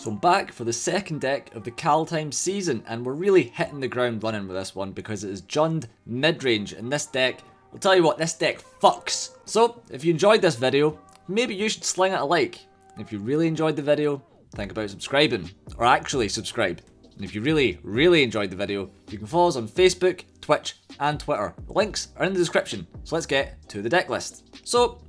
So I'm back for the second deck of the Kaldheim season, and we're really hitting the ground running with this one because it is Jund Midrange, and this deck, I'll tell you what, this deck fucks. So, if you enjoyed this video, maybe you should sling it a like. If you really enjoyed the video, think about subscribing, or actually subscribe. And if you really enjoyed the video, you can follow us on Facebook, Twitch, and Twitter. The links are in the description, so let's get to the deck list. So,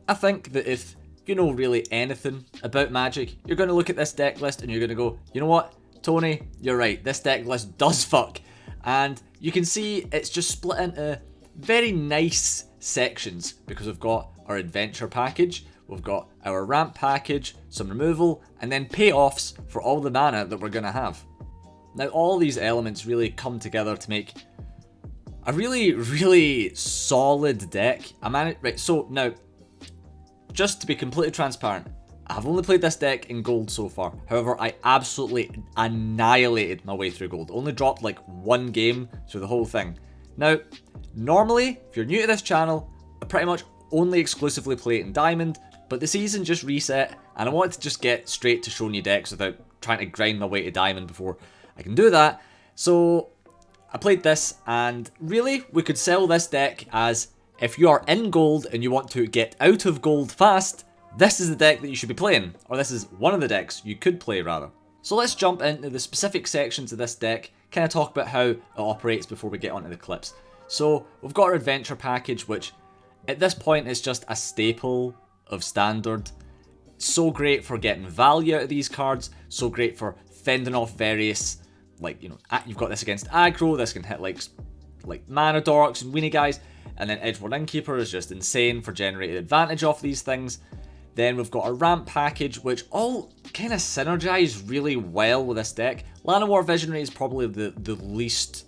I think that if you know really anything about Magic, you're going to look at this deck list and you're going to go, you know what, Tony, you're right, this deck list does fuck. And you can see it's just split into very nice sections because we've got our adventure package, we've got our ramp package, some removal, and then payoffs for all the mana that we're going to have. Now all these elements really come together to make a really solid deck. Right, so now, just to be completely transparent, I've only played this deck in gold so far. However, I absolutely annihilated my way through gold. Only dropped like one game through the whole thing. Now, normally, if you're new to this channel, I pretty much only exclusively play it in diamond, but the season just reset, and I wanted to just get straight to showing you decks without trying to grind my way to diamond before I can do that. So, I played this, and really, we could sell this deck as, if you are in gold and you want to get out of gold fast, this is the deck that you should be playing. Or this is one of the decks you could play, rather. So let's jump into the specific sections of this deck, kind of talk about how it operates before we get onto the clips. So, we've got our adventure package, which at this point is just a staple of standard. So great for getting value out of these cards, so great for fending off various, like, you know, you've got this against aggro, this can hit like mana dorks and weenie guys. And then Edgewall Innkeeper is just insane for generating advantage off these things. Then we've got a ramp package, which all kind of synergize really well with this deck. Llanowar Visionary is probably the least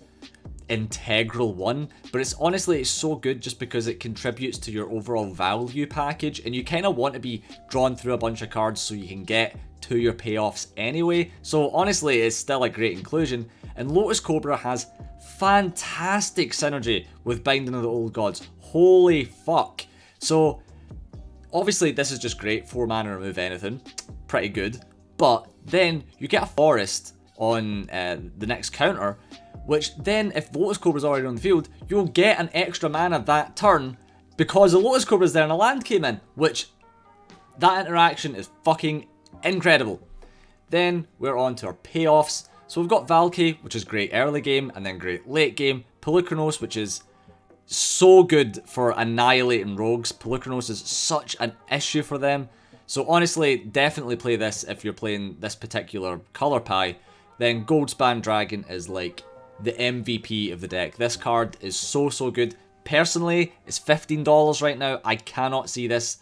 integral one, but it's so good just because it contributes to your overall value package, and you kind of want to be drawn through a bunch of cards so you can get to your payoffs anyway. So honestly, it's still a great inclusion. And Lotus Cobra has fantastic synergy with Binding of the Old Gods. Holy fuck. So, obviously this is just great. 4 mana, remove anything. Pretty good. But then you get a forest on the next counter, which then, if Lotus Cobra is already on the field, you'll get an extra mana that turn because the Lotus Cobra is there and a land came in, which that interaction is fucking incredible. Then we're on to our payoffs. So we've got Valki, which is great early game, and then great late game. Polukranos, which is so good for annihilating rogues. Polukranos is such an issue for them. So honestly, definitely play this if you're playing this particular color pie. Then Goldspan Dragon is like the MVP of the deck. This card is so good. Personally, it's $15 right now. I cannot see this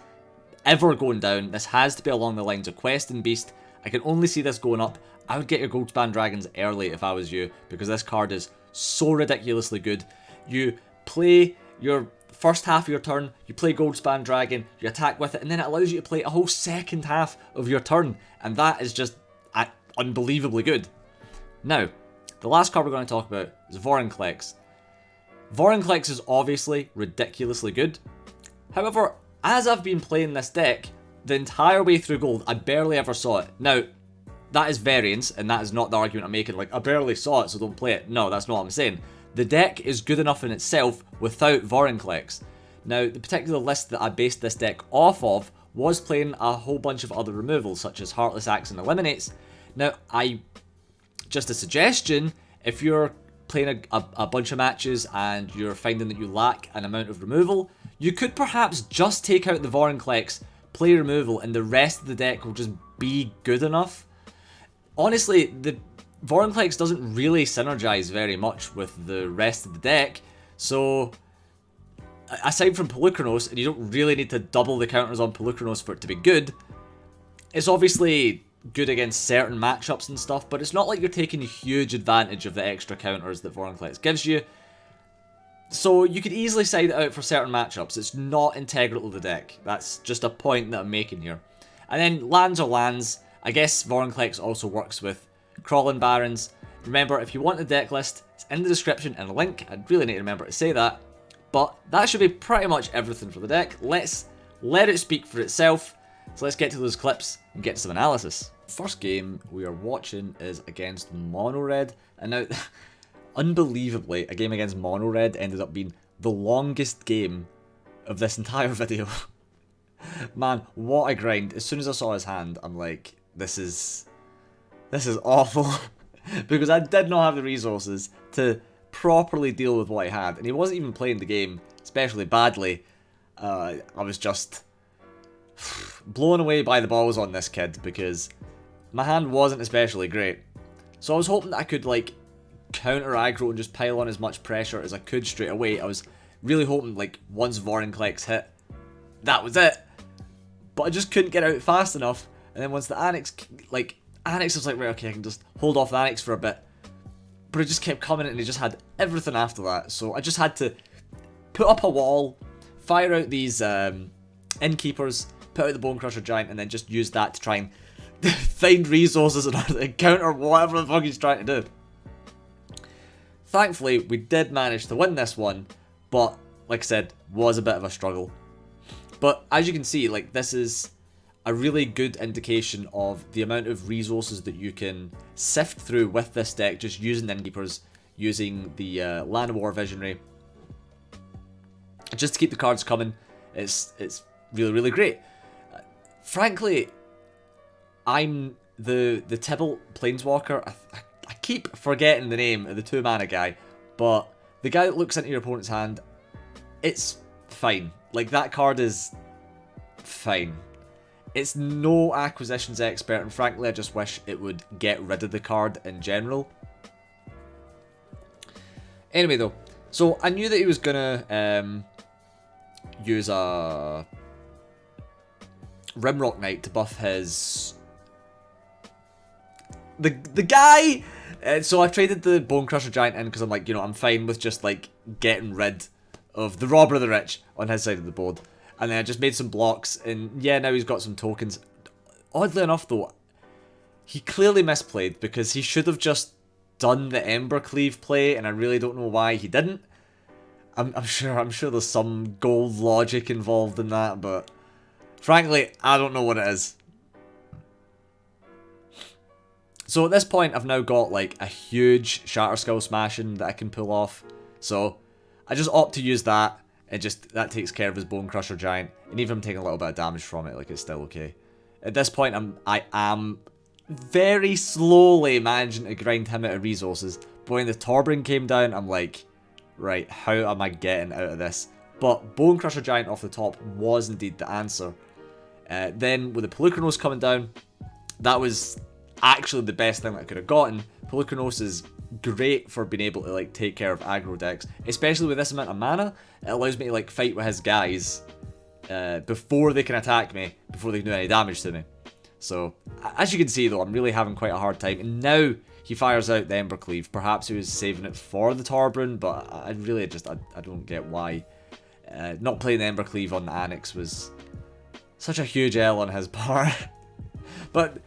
ever going down. This has to be along the lines of Quest and Beast. I can only see this going up. I would get your Goldspan Dragons early if I was you, because this card is so ridiculously good. You play your first half of your turn, you play Goldspan Dragon, you attack with it, and then it allows you to play a whole second half of your turn, and that is just unbelievably good. Now, the last card we're going to talk about is Vorinclex. Vorinclex is obviously ridiculously good. However, as I've been playing this deck, the entire way through gold, I barely ever saw it. Now, that is variance, and that is not the argument I'm making, like, I barely saw it, so don't play it. No, that's not what I'm saying. The deck is good enough in itself without Vorinclex. Now, the particular list that I based this deck off of was playing a whole bunch of other removals, such as Heartless Axe and Eliminates. Now, just a suggestion, if you're playing a bunch of matches and you're finding that you lack an amount of removal, you could perhaps just take out the Vorinclex, play removal, and the rest of the deck will just be good enough. Honestly, the Vorinclex doesn't really synergize very much with the rest of the deck, so aside from Polukranos, and you don't really need to double the counters on Polukranos for it to be good, it's obviously good against certain matchups and stuff, but it's not like you're taking a huge advantage of the extra counters that Vorinclex gives you. So you could easily side it out for certain matchups. It's not integral to the deck. That's just a point that I'm making here. And then lands are lands. I guess Vorinclex also works with Crawling Barrens. Remember, if you want the deck list, it's in the description and a link. I'd really need to remember to say that. But that should be pretty much everything for the deck. Let's let it speak for itself. So let's get to those clips and get some analysis. First game we are watching is against Mono Red, and now, unbelievably, a game against Mono Red ended up being the longest game of this entire video. Man, what a grind. As soon as I saw his hand, I'm like, this is awful. Because I did not have the resources to properly deal with what he had, and he wasn't even playing the game especially badly. I was just blown away by the balls on this kid because my hand wasn't especially great. So I was hoping that I could like counter aggro and just pile on as much pressure as I could straight away. I was really hoping like once Vorinclex hit, that was it. But I just couldn't get out fast enough, and then once the Annex, Annex was like, right, okay, I can just hold off the Annex for a bit. But it just kept coming and he just had everything after that. So I just had to put up a wall, fire out these Innkeepers, put out the Bonecrusher Giant, and then just use that to try and find resources in order to counter whatever the fuck he's trying to do. Thankfully, we did manage to win this one, but like I said, was a bit of a struggle. But as you can see, like, this is a really good indication of the amount of resources that you can sift through with this deck, just using Innkeepers, using the Llanowar Visionary, just to keep the cards coming. It's really, really great. Frankly, I'm the Tibalt Planeswalker. I keep forgetting the name of the 2-mana guy, but the guy that looks into your opponent's hand, it's fine. Like, that card is fine. It's no acquisitions expert, and frankly I just wish it would get rid of the card in general. Anyway though, so I knew that he was gonna use a Rimrock Knight to buff his the guy. So I traded the Bonecrusher Giant in because I'm like, you know, I'm fine with just like getting rid of the Robber of the Rich on his side of the board. And then I just made some blocks, and yeah, now he's got some tokens. Oddly enough though, he clearly misplayed because he should have just done the Embercleave play, and I really don't know why he didn't. I'm sure there's some gold logic involved in that, but frankly, I don't know what it is. So at this point, I've now got like a huge Shatterskull Smashing that I can pull off. So I just opt to use that, and just that takes care of his Bonecrusher Giant. And even if I'm taking a little bit of damage from it, like, it's still okay. At this point, I am very slowly managing to grind him out of resources. But when the Torbran came down, I'm like, right, how am I getting out of this? But Bonecrusher Giant off the top was indeed the answer. Then with the Polukranos coming down, that was actually the best thing that I could have gotten. Polukranos is great for being able to like take care of aggro decks, especially with this amount of mana. It allows me to like fight with his guys before they can attack me, before they can do any damage to me. So as you can see though, I'm really having quite a hard time, and now he fires out the Embercleave. Perhaps he was saving it for the Torbran, but I really just I don't get why not playing the Embercleave on the Annex was such a huge L on his part. But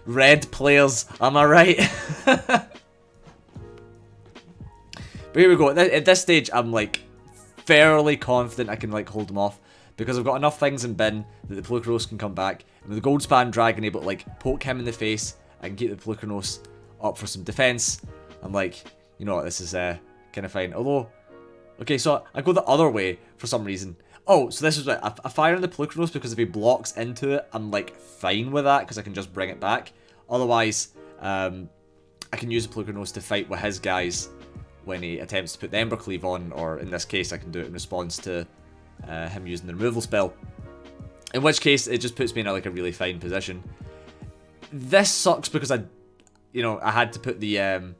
red players, am I right? But here we go. At this stage, I'm like fairly confident I can like hold them off because I've got enough things in bin that the Polukranos can come back. And with the Goldspan Dragon able to like poke him in the face, I can keep the Polukranos up for some defense. I'm like, you know what, this is kind of fine. Although, okay, so I go the other way for some reason. Oh, so this is what I fire on the Polukranos because if he blocks into it, I'm like fine with that because I can just bring it back. Otherwise, I can use the Polukranos to fight with his guys when he attempts to put the Embercleave on, or in this case I can do it in response to him using the removal spell. In which case it just puts me in like a really fine position. This sucks because I had to put the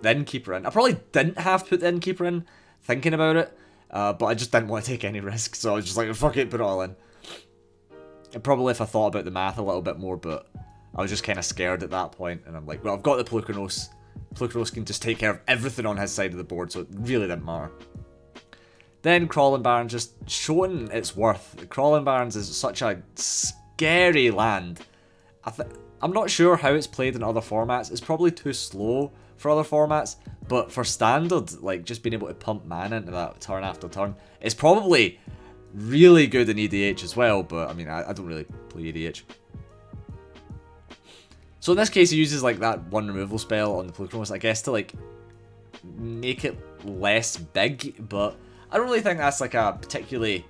Innkeeper in. I probably didn't have to put the Innkeeper in, thinking about it, but I just didn't want to take any risks, so I was just like, fuck it, put it all in. And probably if I thought about the math a little bit more, but I was just kind of scared at that point, and I'm like, well, I've got the Polukranos. Polukranos can just take care of everything on his side of the board, so it really didn't matter. Then Crawling Barrens just showing its worth. Crawling Barrens is such a scary land. I'm not sure how it's played in other formats. It's probably too slow for other formats, but for standard, like just being able to pump mana into that turn after turn, it's probably really good in EDH as well, but I mean, I don't really play EDH. So in this case, he uses like that one removal spell on the Polukranos, I guess, to like make it less big, but I don't really think that's like a particularly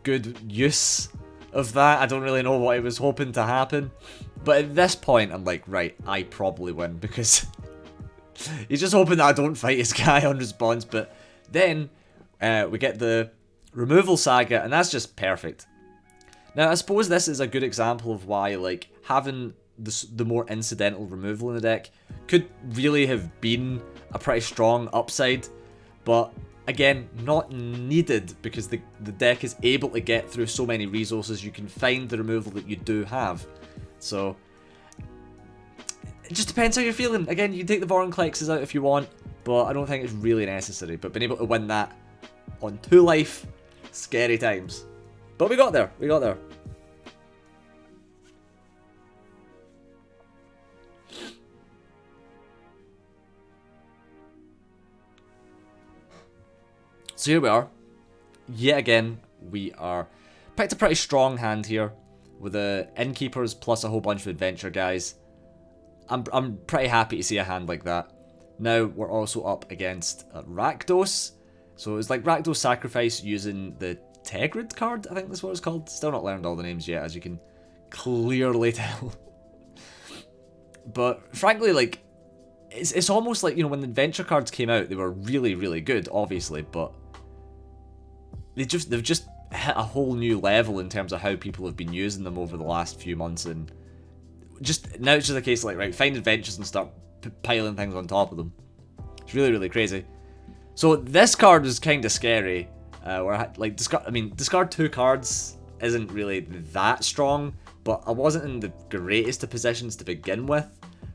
good use of that. I don't really know what he was hoping to happen, but at this point, I'm like, right, I probably win, because he's just hoping that I don't fight his guy on response. But then we get the removal saga, and that's just perfect. Now, I suppose this is a good example of why, like, having the more incidental removal in the deck could really have been a pretty strong upside, but again, not needed, because the deck is able to get through so many resources. You can find the removal that you do have. So it just depends how you're feeling. Again, you can take the Vorinclexes out if you want, but I don't think it's really necessary. But being able to win that on 2 life, scary times. But we got there. We got there. So here we are. Yet again, we are picked a pretty strong hand here with the Innkeepers plus a whole bunch of adventure guys. I'm pretty happy to see a hand like that. Now we're also up against Rakdos. So it's like Rakdos Sacrifice using the Tegrid card, I think that's what it's called. Still not learned all the names yet, as you can clearly tell. But frankly, like, it's almost like, you know, when the adventure cards came out, they were really, really good, obviously, but they've just hit a whole new level in terms of how people have been using them over the last few months, and just now it's just a case of like, right, find adventures and start piling things on top of them. It's really, really crazy. So this card is kind of scary. Where like discard 2 cards isn't really that strong, but I wasn't in the greatest of positions to begin with,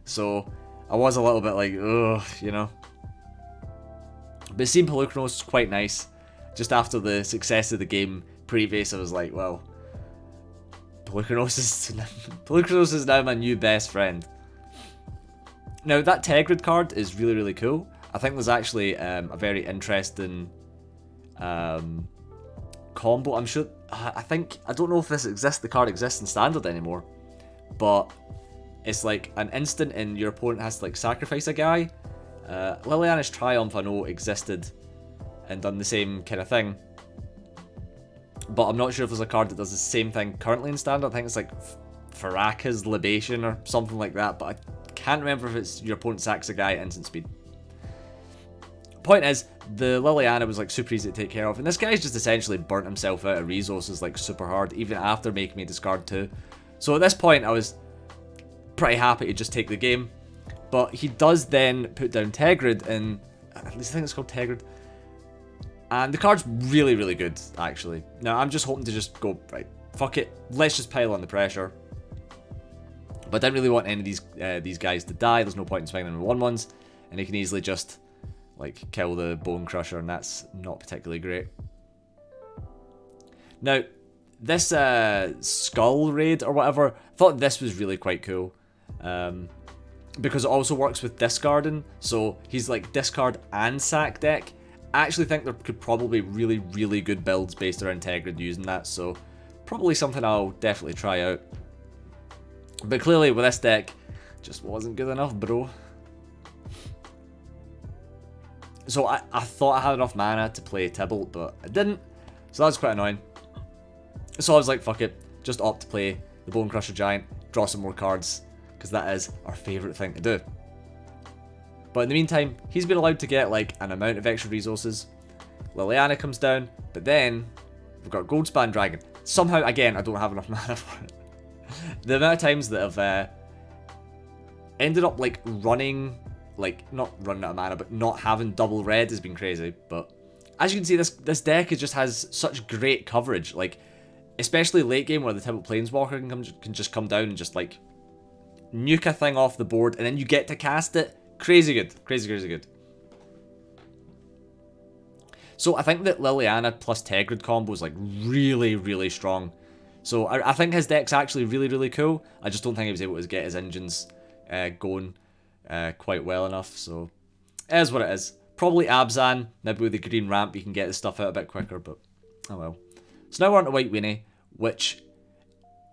so I was a little bit like, ugh, you know. But seeing Polukranos was quite nice. Just after the success of the game previous, I was like, well, Polukranos is now my new best friend. Now, that Tegrid card is really, really cool. I think there's actually a very interesting combo. I'm sure, I don't know if the card exists in Standard anymore, but it's like an instant and your opponent has to like sacrifice a guy. Liliana's Triumph, I know, existed and done the same kind of thing, but I'm not sure if there's a card that does the same thing currently in Standard. I think it's like Faraka's Libation or something like that, but I can't remember if it's your opponent sacks a guy at instant speed. Point is, the Liliana was like super easy to take care of, and this guy's just essentially burnt himself out of resources like super hard, even after making me discard 2. So at this point, I was pretty happy to just take the game, but he does then put down Tegrid, and at least I think it's called Tegrid. And the card's really, really good, actually. Now, I'm just hoping to just go, right, fuck it, let's just pile on the pressure. But I didn't really want any of these guys to die. There's no point in swinging them with 1/1s, and he can easily just, like, kill the Bonecrusher, and that's not particularly great. Now, this Skull Raid or whatever, I thought this was really quite cool. Because it also works with discarding, so he's like discard and sack deck. I actually think there could probably be really, really good builds based around Tegrid using that, so probably something I'll definitely try out. But clearly with this deck, just wasn't good enough, bro. So I thought I had enough mana to play Tibalt, but I didn't, so that's quite annoying. So I was like, fuck it, just opt to play the Bonecrusher Giant, draw some more cards, because that is our favourite thing to do. But in the meantime, he's been allowed to get like an amount of extra resources. Liliana comes down, but then we've got Goldspan Dragon. Somehow, again, I don't have enough mana for it. The amount of times that I've ended up like running, like not running out of mana, but not having double red has been crazy. But as you can see, this deck just has such great coverage, like especially late game where the Tibalt Planeswalker can just come down and just like nuke a thing off the board, and then you get to cast it. Crazy good. Crazy, crazy good. So I think that Liliana plus Tegrid combo is like really, really strong. So I think his deck's actually really, really cool. I just don't think he was able to get his engines going quite well enough. So it is what it is. Probably Abzan. Maybe with the green ramp you can get the stuff out a bit quicker, but Oh well. So now we're on to White Weenie, which,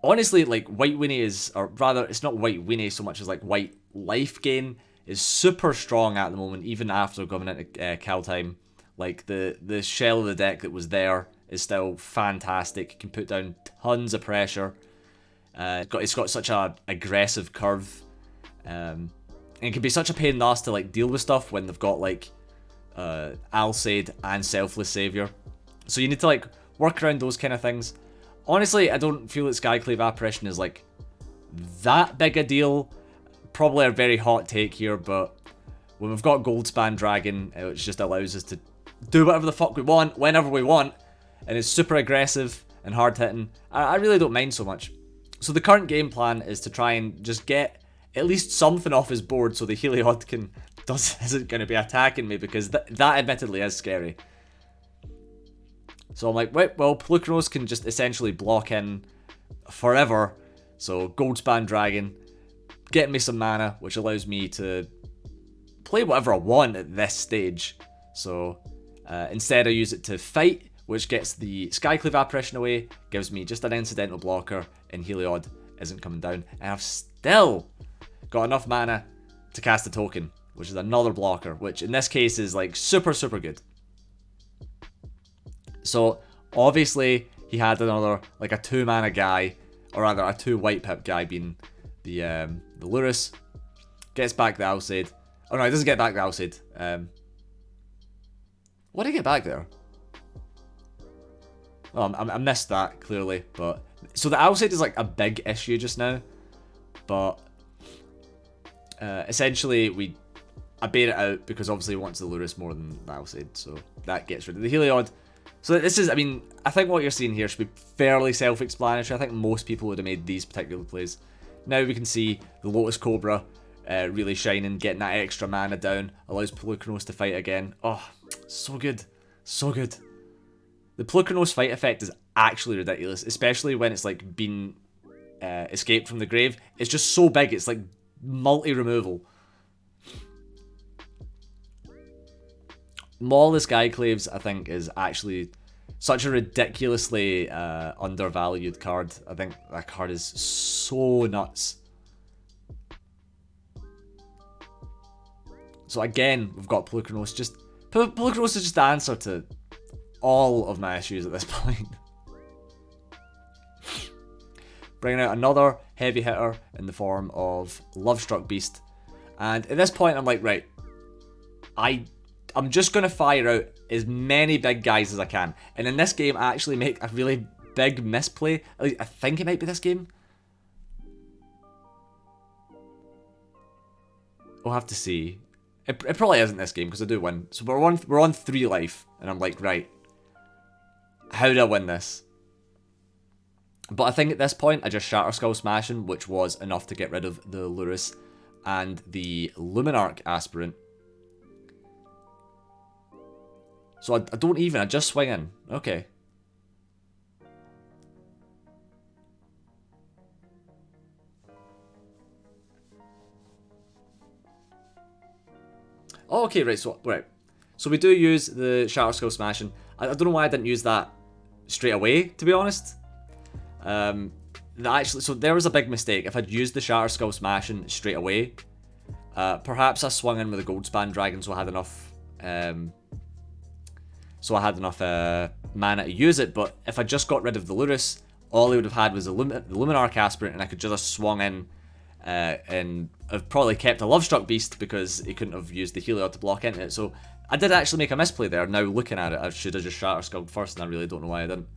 honestly, like, White Weenie is, or rather, it's not White Weenie so much as, like, White Lifegain is super strong at the moment, even after going into Kaldheim. Like, the shell of the deck that was there is still fantastic. It can put down tons of pressure. It's got such a aggressive curve. And it can be such a pain in the ass to, like, deal with stuff when they've got, like, Alseid and Selfless Savior. So you need to, like, work around those kind of things. Honestly, I don't feel that Skyclave Apparition is, like, that big a deal. Probably a very hot take here, but when we've got Goldspan Dragon, which just allows us to do whatever the fuck we want, whenever we want, and it's super aggressive and hard-hitting, I really don't mind so much. So the current game plan is to try and just get at least something off his board so the Heliod isn't going to be attacking me, because that admittedly is scary. So I'm like, wait, well, Polukranos can just essentially block in forever. So Goldspan Dragon, getting me some mana, which allows me to play whatever I want at this stage. So instead I use it to fight, which gets the Skyclave Apparition away, gives me just an incidental blocker, and Heliod isn't coming down. And I've still got enough mana to cast a token, which is another blocker, which in this case is like super, super good. So obviously he had another, like, a 2 mana guy, or rather a 2 white pip guy, being the Lurrus. Gets back the Alseid. Oh no, he doesn't get back the Alseid. What did he get back there? Oh, I missed that, clearly. But so the Alseid is, like, a big issue just now. But essentially I bait it out because obviously he wants the Lurrus more than the Alseid. So that gets rid of the Heliod. So this is, I mean, I think what you're seeing here should be fairly self-explanatory. I think most people would have made these particular plays. Now we can see the Lotus Cobra really shining, getting that extra mana down, allows Polukranos to fight again. Oh, so good. So good. The Polukranos fight effect is actually ridiculous, especially when it's, like, been escaped from the grave. It's just so big, it's like multi-removal. Maul the Skyclaves, I think, is actually such a ridiculously undervalued card. I think that card is so nuts. So again, we've got Polukranos. Polukranos is just the answer to all of my issues at this point. Bringing out another heavy hitter in the form of Lovestruck Beast. And at this point, I'm like, right, I'm just going to fire out as many big guys as I can. And in this game, I actually make a really big misplay. I think it might be this game. We'll have to see. It probably isn't this game, because I do win. So we're on 3 life. And I'm like, right, how do I win this? But I think at this point, I just Shatterskull Smashing, which was enough to get rid of the Lurrus and the Luminarch Aspirant. So I don't even, I just swing in. Okay. Oh, okay, right, so we do use the Shatterskull Smashing. I don't know why I didn't use that straight away, to be honest. So there was a big mistake. If I'd used the Shatterskull Smashing straight away, perhaps I swung in with a Goldspan Dragon, so I had enough mana to use it. But if I just got rid of the Lurrus, all he would have had was the Luminarch Aspirant, and I could just have swung in and I've probably kept a Lovestruck Beast because he couldn't have used the Heliod to block into it. So I did actually make a misplay there. Now looking at it, I should have just Shatterskulled first, and I really don't know why I didn't.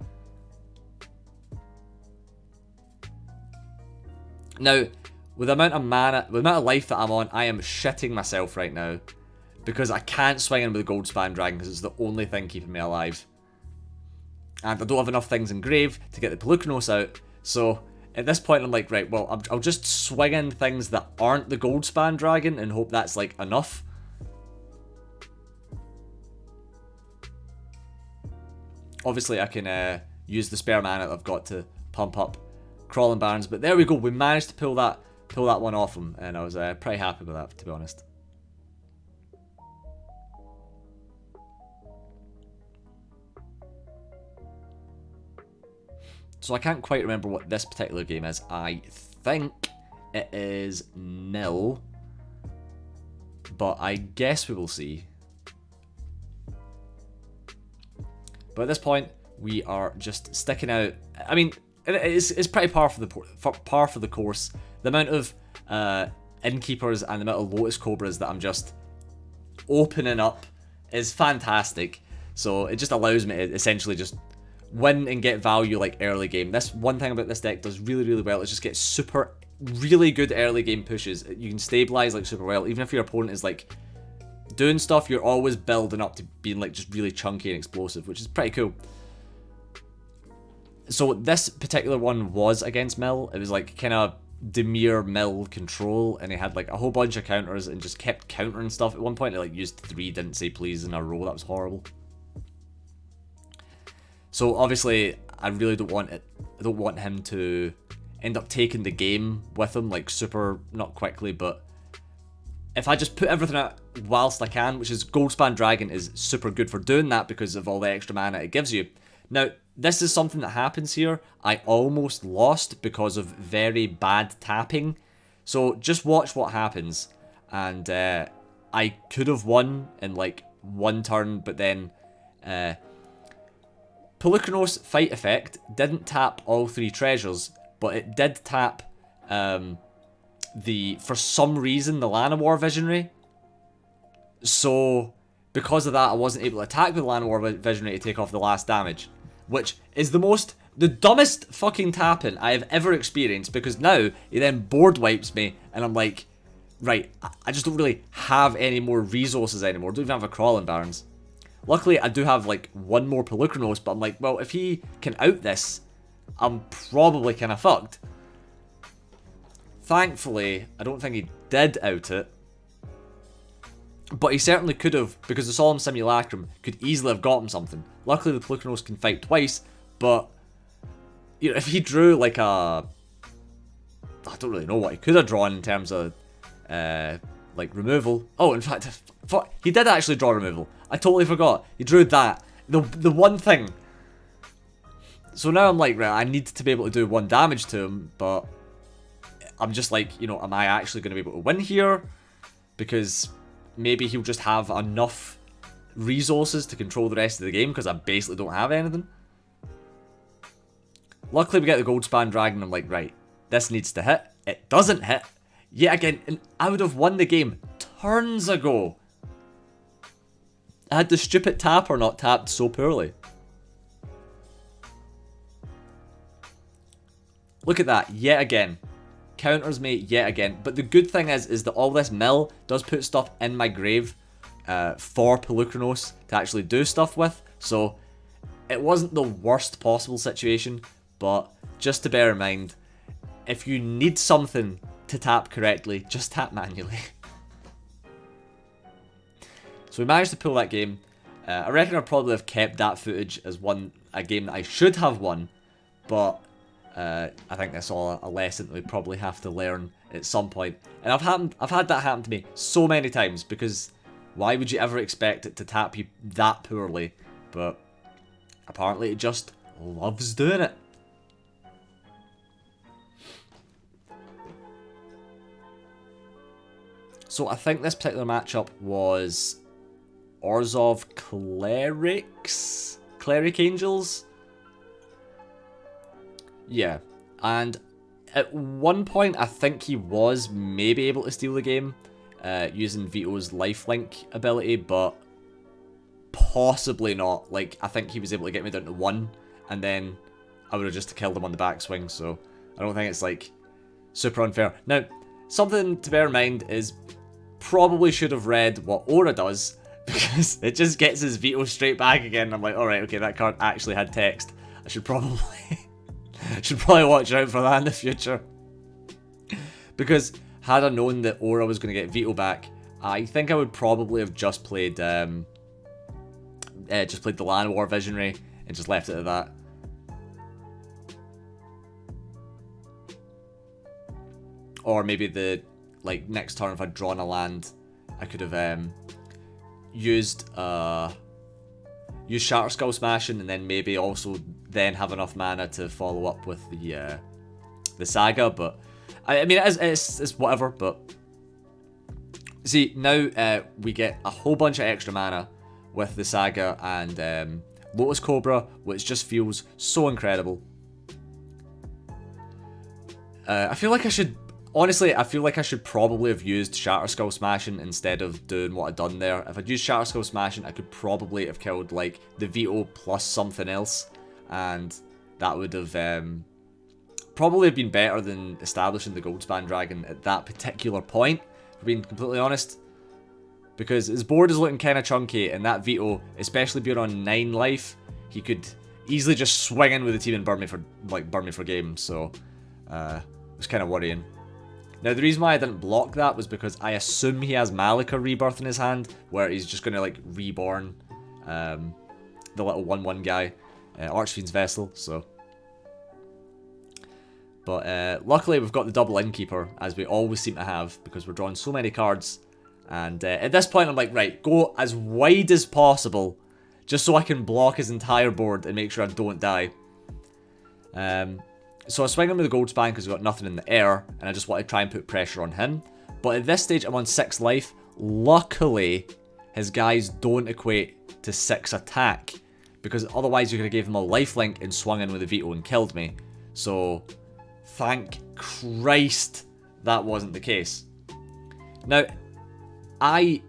Now, with the amount of mana, with the amount of life that I'm on, I am shitting myself right now. Because I can't swing in with the Goldspan Dragon because it's the only thing keeping me alive. And I don't have enough things in grave to get the Polukranos out. So at this point I'm like, right, well, I'll just swing in things that aren't the Goldspan Dragon and hope that's, like, enough. Obviously I can use the spare mana that I've got to pump up Crawling Barrens. But there we go, we managed to pull that one off him. And I was pretty happy with that, to be honest. So I can't quite remember what this particular game is. I think it is nil. But I guess we will see. But at this point, we are just sticking out. I mean, it's pretty par for the course. The amount of Innkeepers and the amount of Lotus Cobras that I'm just opening up is fantastic. So it just allows me to essentially just win and get value like early game. This one thing about this deck does really, really well is just get really good early game pushes. You can stabilize like super well. Even if your opponent is like doing stuff, you're always building up to being like just really chunky and explosive, which is pretty cool. So this particular one was against Mill. It was like kind of Dimir Mill control, and he had like a whole bunch of counters and just kept countering stuff. At one point, it like used 3 didn't say please in a row. That was horrible. So obviously, I really don't want it. I don't want him to end up taking the game with him, like super, not quickly, but if I just put everything out whilst I can, which is Goldspan Dragon is super good for doing that because of all the extra mana it gives you. Now, this is something that happens here. I almost lost because of very bad tapping. So just watch what happens. And I could have won in like 1 turn, but then Polukranos Fight Effect didn't tap all 3 treasures, but it did tap for some reason, the Llanowar Visionary. So because of that, I wasn't able to attack with the Llanowar Visionary to take off the last damage, which is the dumbest fucking tapping I have ever experienced, because now he then board wipes me, and I'm like, right, I just don't really have any more resources anymore. I don't even have a Crawling Barrens. Luckily, I do have like 1 more Polukranos, but I'm like, well, if he can out this, I'm probably kind of fucked. Thankfully, I don't think he did out it. But he certainly could have, because the Solemn Simulacrum could easily have gotten something. Luckily, the Polukranos can fight twice, but you know, if he drew like I don't really know what he could have drawn in terms of like removal. Oh, in fact, he did actually draw removal. I totally forgot. He drew that. The one thing. So now I'm like, right, I need to be able to do 1 damage to him, but I'm just like, you know, am I actually going to be able to win here? Because maybe he'll just have enough resources to control the rest of the game, because I basically don't have anything. Luckily, we get the Goldspan Dragon. I'm like, right, this needs to hit. It doesn't hit. Yet again, and I would have won the game turns ago. I had the stupid tapper not tapped so poorly. Look at that, yet again. Counters me yet again. But the good thing is that all this mill does put stuff in my grave for Polukranos to actually do stuff with. So it wasn't the worst possible situation, but just to bear in mind, if you need something to tap correctly, just tap manually. So we managed to pull that game. I reckon I'd probably have kept that footage as a game that I should have won, but I think that's all a lesson that we probably have to learn at some point. And I've had that happen to me so many times, because why would you ever expect it to tap you that poorly? But apparently it just loves doing it. So I think this particular matchup was Orzhov Cleric Angels? Yeah, and at one point I think he was maybe able to steal the game using Vito's lifelink ability, but possibly not. Like, I think he was able to get me down to 1, and then I would have just killed him on the backswing, so I don't think it's like super unfair. Now, something to bear in mind is probably should have read what Aura does, because it just gets his Vito straight back again. I'm like, alright, okay, that card actually had text. I should probably watch out for that in the future. Because had I known that Aura was going to get Vito back, I think I would probably have just played the Llanowar Visionary and just left it at that. Or maybe the next turn, if I'd drawn a land, I could have used Shatterskull Smashing, and then maybe also then have enough mana to follow up with the Saga. But I mean, it's whatever. But see, now we get a whole bunch of extra mana with the Saga and Lotus Cobra, which just feels so incredible. I feel like I should... Honestly, I feel like I should probably have used Shatterskull Smashing instead of doing what I'd done there. If I'd used Shatterskull Smashing, I could probably have killed, like, the Veto plus something else. And that would have probably been better than establishing the Goldspan Dragon at that particular point, for being completely honest. Because his board is looking kind of chunky, and that Veto, especially being on 9 life, he could easily just swing in with the team and burn me for game. So, it was kind of worrying. Now, the reason why I didn't block that was because I assume he has Malika Rebirth in his hand, where he's just going to, like, reborn the little 1/1 guy, Archfiend's Vessel, so. But luckily, we've got the double Innkeeper, as we always seem to have, because we're drawing so many cards. And at this point, I'm like, right, go as wide as possible, just so I can block his entire board and make sure I don't die. So I swing him with the Goldspan because he's got nothing in the air, and I just want to try and put pressure on him. But at this stage, I'm on 6 life. Luckily, his guys don't equate to 6 attack, because otherwise you could have gave him a lifelink and swung in with a Veto and killed me. So, thank Christ that wasn't the case. Now, I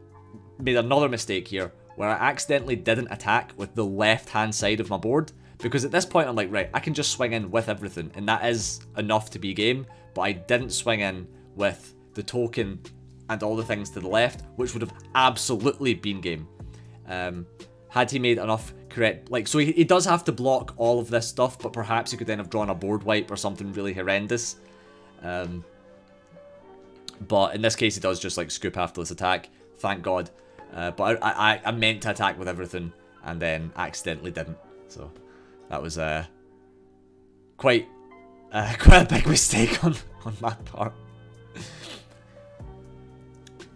made another mistake here, where I accidentally didn't attack with the left-hand side of my board. Because at this point, I'm like, right, I can just swing in with everything, and that is enough to be game, but I didn't swing in with the token and all the things to the left, which would have absolutely been game. Had he made enough correct... Like, so he does have to block all of this stuff, but perhaps he could then have drawn a board wipe or something really horrendous. But in this case, he does just, like, scoop after this attack. Thank God. But I meant to attack with everything, and then accidentally didn't, so... That was quite a big mistake on my part.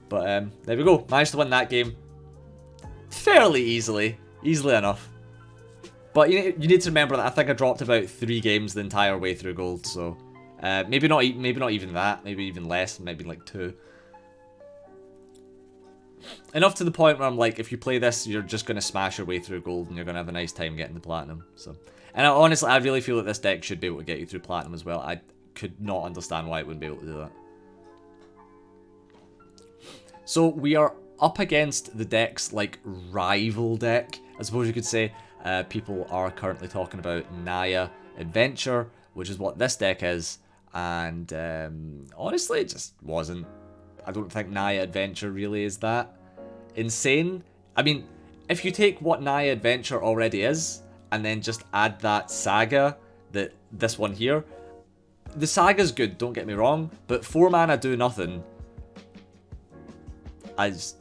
But there we go. Managed to win that game fairly easily. Easily enough. But you need to remember that I think I dropped about 3 games the entire way through gold. So maybe not even that. Maybe even less. Maybe like 2. Enough to the point where I'm like, if you play this, you're just going to smash your way through gold and you're going to have a nice time getting the platinum. So, and honestly, I really feel that this deck should be able to get you through platinum as well. I could not understand why it wouldn't be able to do that. So we are up against the deck's like rival deck, I suppose you could say. People are currently talking about Naya Adventure, which is what this deck is. And honestly, it just wasn't. I don't think Naya Adventure really is that insane. I mean, if you take what Naya Adventure already is, and then just add that Saga, this one here, the Saga's good, don't get me wrong, but 4 mana do nothing. I just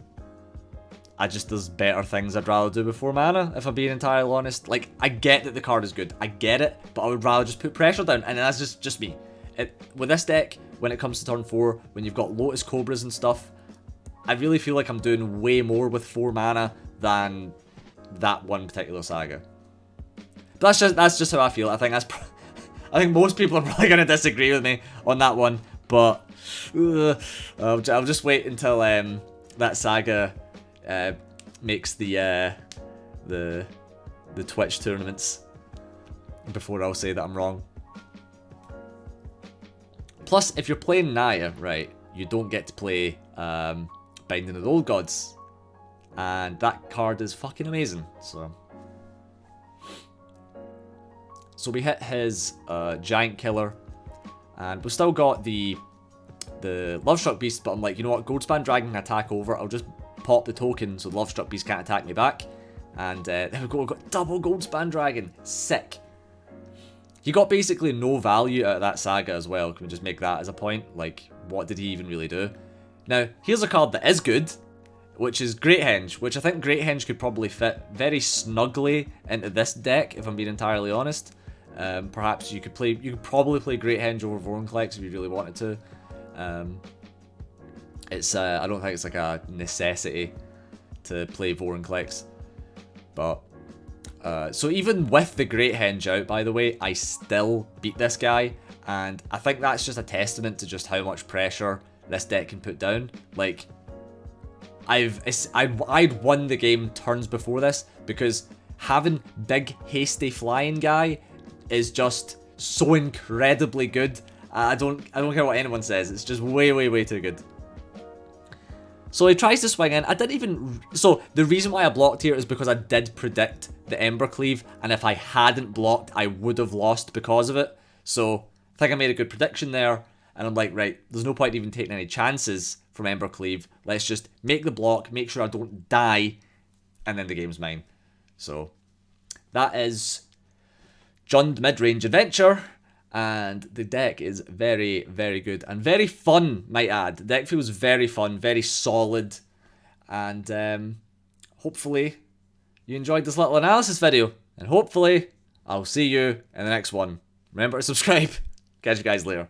there's better things I'd rather do with 4 mana, if I'm being entirely honest. Like, I get that the card is good, I get it, but I would rather just put pressure down, and that's just me. With this deck, when it comes to turn 4, when you've got Lotus Cobras and stuff, I really feel like I'm doing way more with 4 mana than that one particular Saga. But that's just how I feel. I think most people are probably going to disagree with me on that one, but I'll just wait until that Saga makes the Twitch tournaments before I'll say that I'm wrong. Plus, if you're playing Naya, right, you don't get to play Binding of the Old Gods. And that card is fucking amazing, so we hit his Giant Killer. And we've still got the Lovestruck Beast, but I'm like, you know what, Goldspan Dragon can attack over. I'll just pop the token so the Lovestruck Beast can't attack me back. And there we go, we've got double Goldspan Dragon. Sick. He got basically no value out of that Saga as well. Can we just make that as a point? Like, what did he even really do? Now, here's a card that is good, which is Great Henge, which I think Great Henge could probably fit very snugly into this deck, if I'm being entirely honest. Perhaps you could probably play Great Henge over Vorinclex if you really wanted to. I don't think it's like a necessity to play Vorinclex, but So even with the Great Henge out, by the way, I still beat this guy. And I think that's just a testament to just how much pressure this deck can put down. Like, I'd won the game turns before this because having big, hasty flying guy is just so incredibly good. I don't care what anyone says. It's just way, way, way too good. So he tries to swing in. I didn't even... So the reason why I blocked here is because I did predict the Embercleave, and if I hadn't blocked, I would have lost because of it. So I think I made a good prediction there, and I'm like, right, there's no point even taking any chances from Embercleave. Let's just make the block, make sure I don't die, and then the game's mine. So that is Jund Midrange Adventure. And the deck is very, very good. And very fun, might add. The deck feels very fun, very solid. And hopefully you enjoyed this little analysis video. And hopefully I'll see you in the next one. Remember to subscribe. Catch you guys later.